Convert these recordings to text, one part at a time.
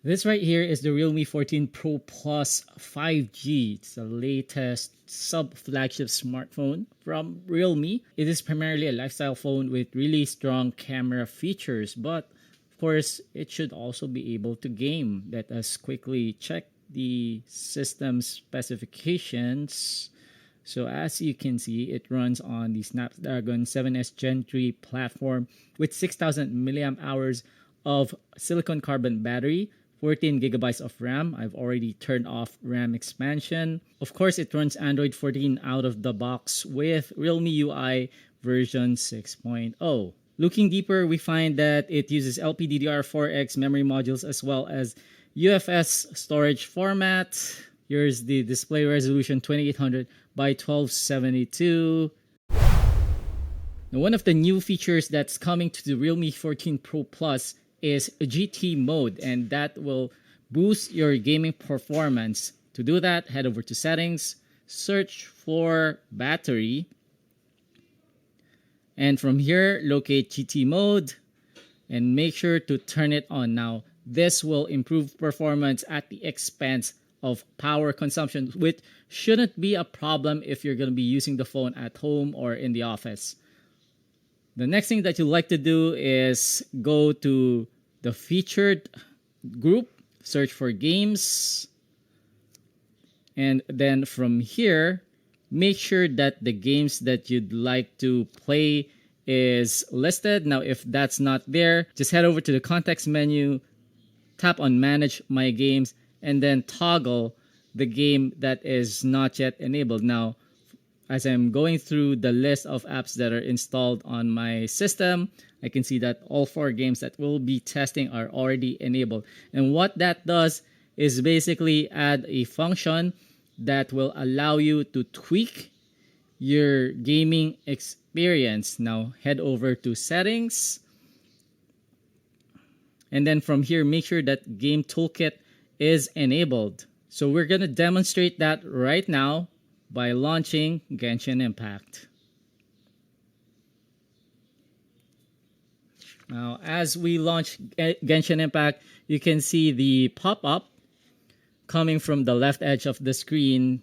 This right here is the Realme 14 Pro Plus 5G. It's the latest sub-flagship smartphone from Realme. It is primarily a lifestyle phone with really strong camera features, but of course, it should also be able to game. Let us quickly check the system specifications. So as you can see, it runs on the Snapdragon 7S Gen 3 platform with 6,000 milliamp hours of silicon carbon battery, 14 gigabytes of RAM. I've already turned off RAM expansion. Of course, it runs Android 14 out of the box with Realme UI version 6.0. Looking deeper, we find that it uses LPDDR4X memory modules as well as UFS storage format. Here's the display resolution 2800 by 1272. Now, one of the new features that's coming to the Realme 14 Pro Plus is GT mode, and that will boost your gaming performance. To do that, head over to settings, search for battery, and from here locate GT mode and make sure to turn it on. Now this will improve performance at the expense of power consumption, which shouldn't be a problem if you're going to be using the phone at home or in the office. The next thing that you like to do is go to the featured group, search for games, and then from here, make sure that the games that you'd like to play is listed. Now, if that's not there, just head over to the context menu, tap on Manage My Games, and then toggle the game that is not yet enabled. Now, as I'm going through the list of apps that are installed on my system, I can see that all 4 games that we'll be testing are already enabled. And what that does is basically add a function that will allow you to tweak your gaming experience. Now, head over to settings. And then from here, make sure that Game Toolkit is enabled. So we're going to demonstrate that right now by launching Genshin Impact. Now, as we launch Genshin Impact, you can see the pop-up coming from the left edge of the screen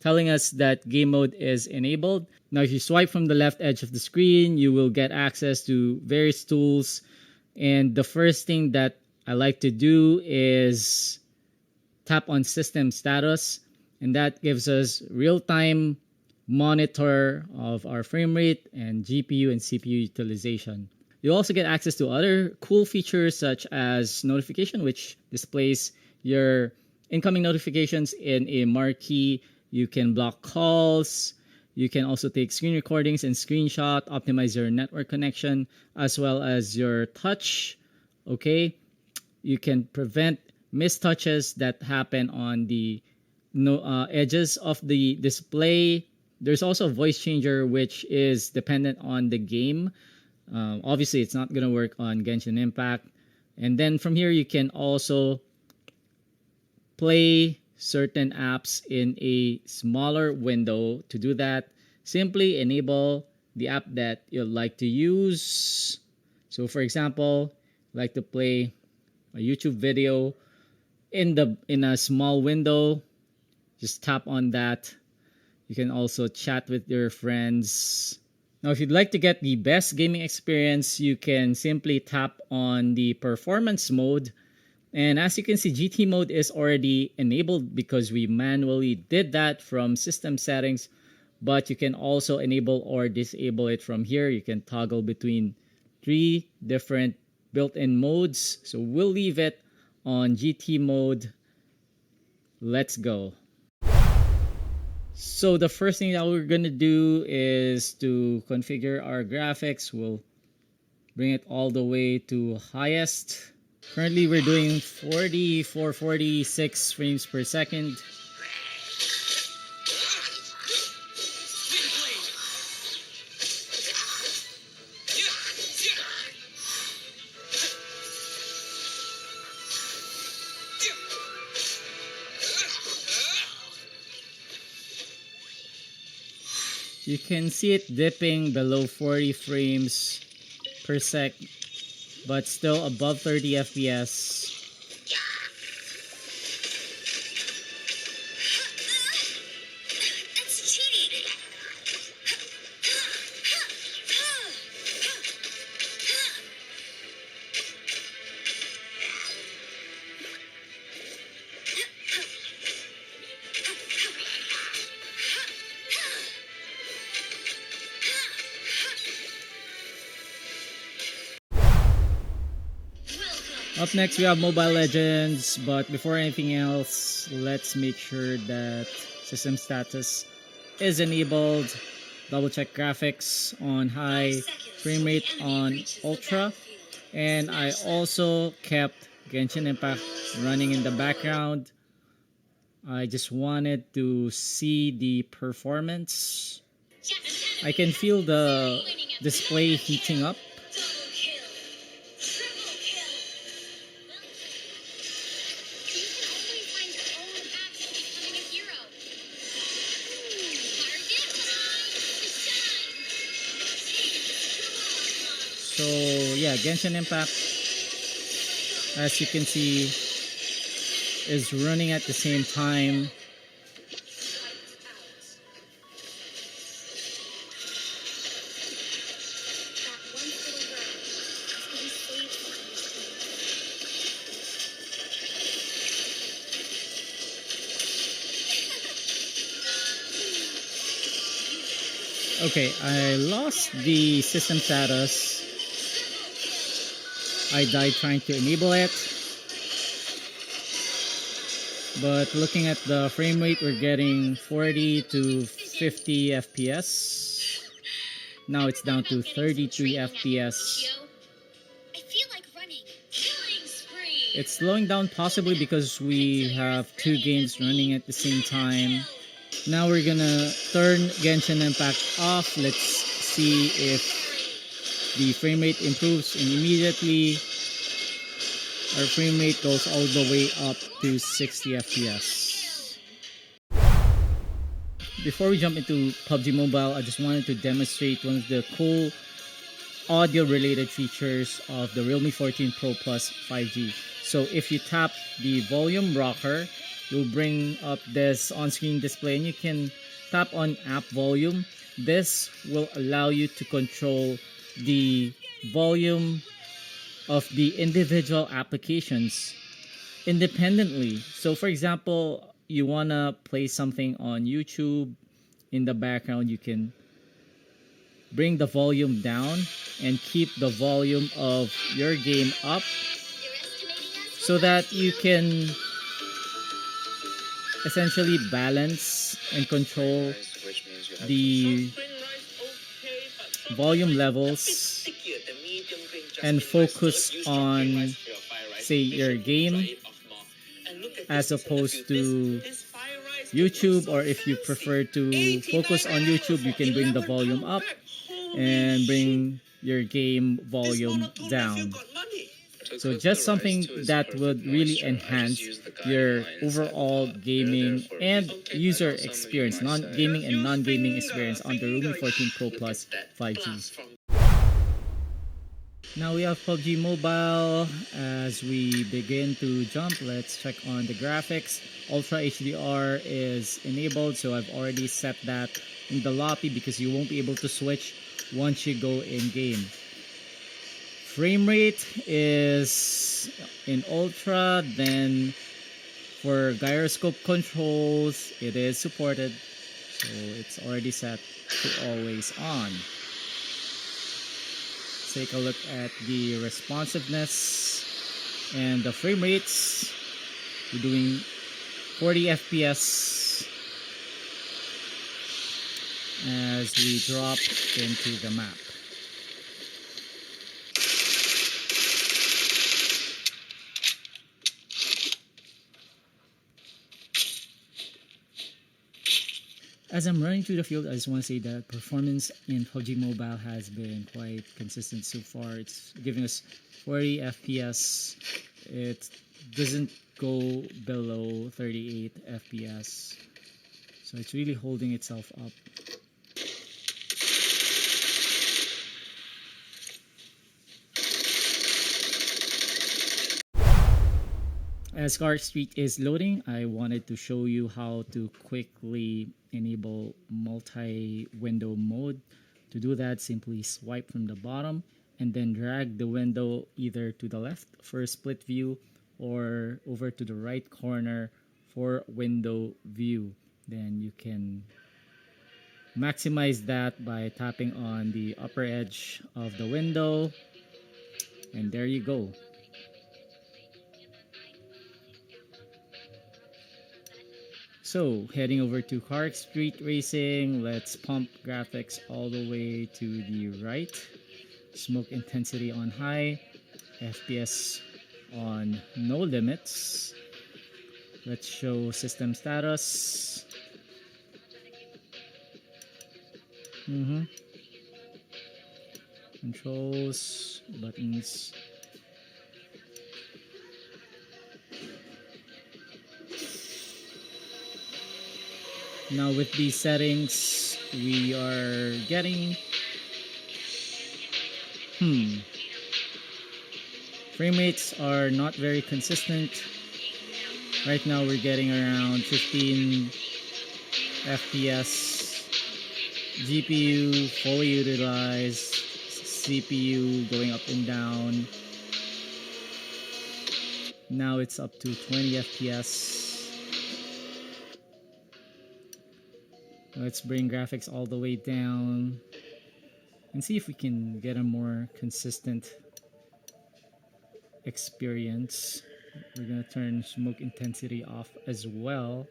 telling us that game mode is enabled. Now, if you swipe from the left edge of the screen, you will get access to various tools. And the first thing that I like to do is tap on System Status, and that gives us real-time monitor of our frame rate and GPU and CPU utilization. You also get access to other cool features such as notification, which displays your incoming notifications in a marquee. You can block calls. You can also take screen recordings and screenshot, optimize your network connection, as well as your touch. Okay, you can prevent mistouches that happen on the edges of the display. There's also a voice changer, which is dependent on the game. Obviously, it's not going to work on Genshin Impact. And then from here, you can also play certain apps in a smaller window. To do that, simply enable the app that you'd like to use. So for example, like to play a YouTube video in a small window, just tap on that. You can also chat with your friends. Now, if you'd like to get the best gaming experience, you can simply tap on the performance mode. And as you can see, GT mode is already enabled because we manually did that from system settings. But you can also enable or disable it from here. You can toggle between 3 different built-in modes. So we'll leave it on GT mode. Let's go. So the first thing that we're going to do is to configure our graphics. We'll bring it all the way to highest. Currently we're doing 46 frames per second. You can see it dipping below 40 frames per sec, but still above 30 FPS. Up next, we have Mobile Legends, but before anything else, let's make sure that system status is enabled. Double check graphics on high, frame rate on ultra, and I also kept Genshin Impact running in the background. I just wanted to see the performance. I can feel the display heating up. So yeah, Genshin Impact, as you can see, is running at the same time. Okay, I lost the system status. I died trying to enable it. But looking at the frame rate, we're getting 40 to 50 FPS. Now it's down to 33 FPS. It's slowing down possibly because we have two games running at the same time. Now we're gonna turn Genshin Impact off. Let's see if the frame rate improves, and immediately our frame rate goes all the way up to 60 FPS. Before we jump into PUBG Mobile, I just wanted to demonstrate one of the cool audio related features of the Realme 14 Pro Plus 5G. So if you tap the volume rocker, you'll bring up this on-screen display, and you can tap on app volume. This will allow you to control the volume of the individual applications independently. So for example, you want to play something on YouTube, in the background you can bring the volume down and keep the volume of your game up so that you can essentially balance and control the volume levels and focus on, say, your game as opposed to YouTube. Or if you prefer to focus on YouTube, you can bring the volume up and bring your game volume down. So just something that would really enhance your overall gaming and user experience, non-gaming and non-gaming experience on the Realme 14 Pro Plus 5G. Now we have PUBG Mobile. As we begin to jump, let's check on the graphics. Ultra HDR is enabled, so I've already set that in the lobby because you won't be able to switch once you go in game. Frame rate is in Ultra. Then for gyroscope controls, it is supported, so it's already set to always on. Take a look at the responsiveness and the frame rates. We're doing 40 FPS as we drop into the map. As I'm running through the field, I just want to say that performance in PUBG Mobile has been quite consistent so far. It's giving us 40 FPS. It doesn't go below 38 FPS. So it's really holding itself up. As CarX is loading, I wanted to show you how to quickly enable multi-window mode. To do that, simply swipe from the bottom and then drag the window either to the left for a split view or over to the right corner for window view. Then you can maximize that by tapping on the upper edge of the window, and there you go. So heading over to CarX Street Racing, let's pump graphics all the way to the right. Smoke intensity on high, FPS on no limits. Let's show system status. Controls, buttons. Now with these settings, we are getting frame rates are not very consistent. Right now we're getting around 15 FPS. GPU fully utilized, CPU going up and down. Now it's up to 20 FPS. Let's bring graphics all the way down and see if we can get a more consistent experience. We're gonna turn smoke intensity off as well.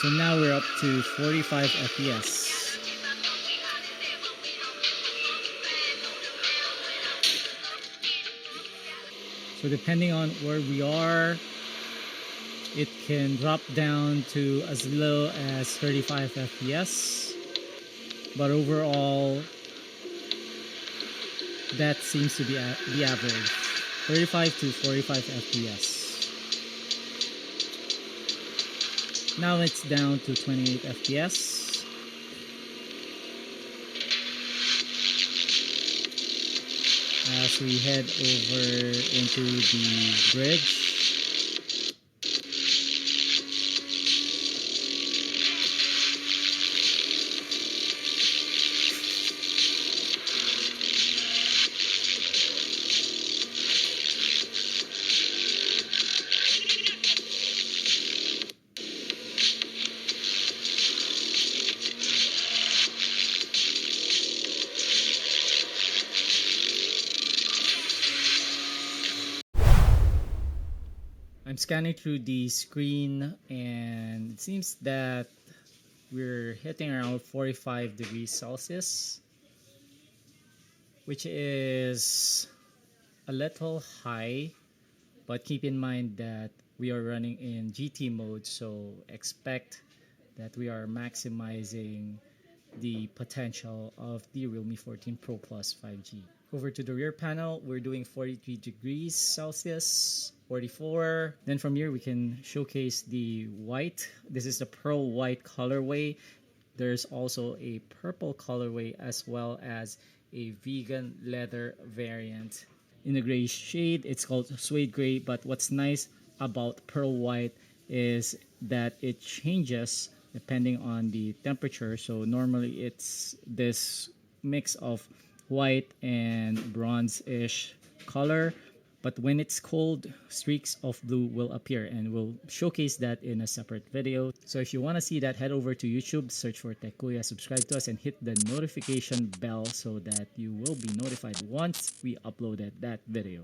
So now we're up to 45 FPS. So depending on where we are, it can drop down to as low as 35 FPS. But overall, that seems to be the average. 35 to 45 FPS. Now it's down to 28 FPS. As we head over into the bridge. I'm scanning through the screen and it seems that we're hitting around 45 degrees Celsius, which is a little high, but keep in mind that we are running in GT mode, so expect that we are maximizing the potential of the Realme 14 Pro Plus 5G. Over to the rear panel, we're doing 43 degrees Celsius, 44. Then from here, we can showcase the white. This is the pearl white colorway. There's also a purple colorway as well as a vegan leather variant. In the gray shade, it's called suede gray, but what's nice about pearl white is that it changes depending on the temperature. So normally it's this mix of white and bronze-ish color, but when it's cold, streaks of blue will appear, and we'll showcase that in a separate video. So if you want to see that, head over to YouTube, search for Tech Kuya, subscribe to us, and hit the notification bell so that you will be notified once we uploaded that video.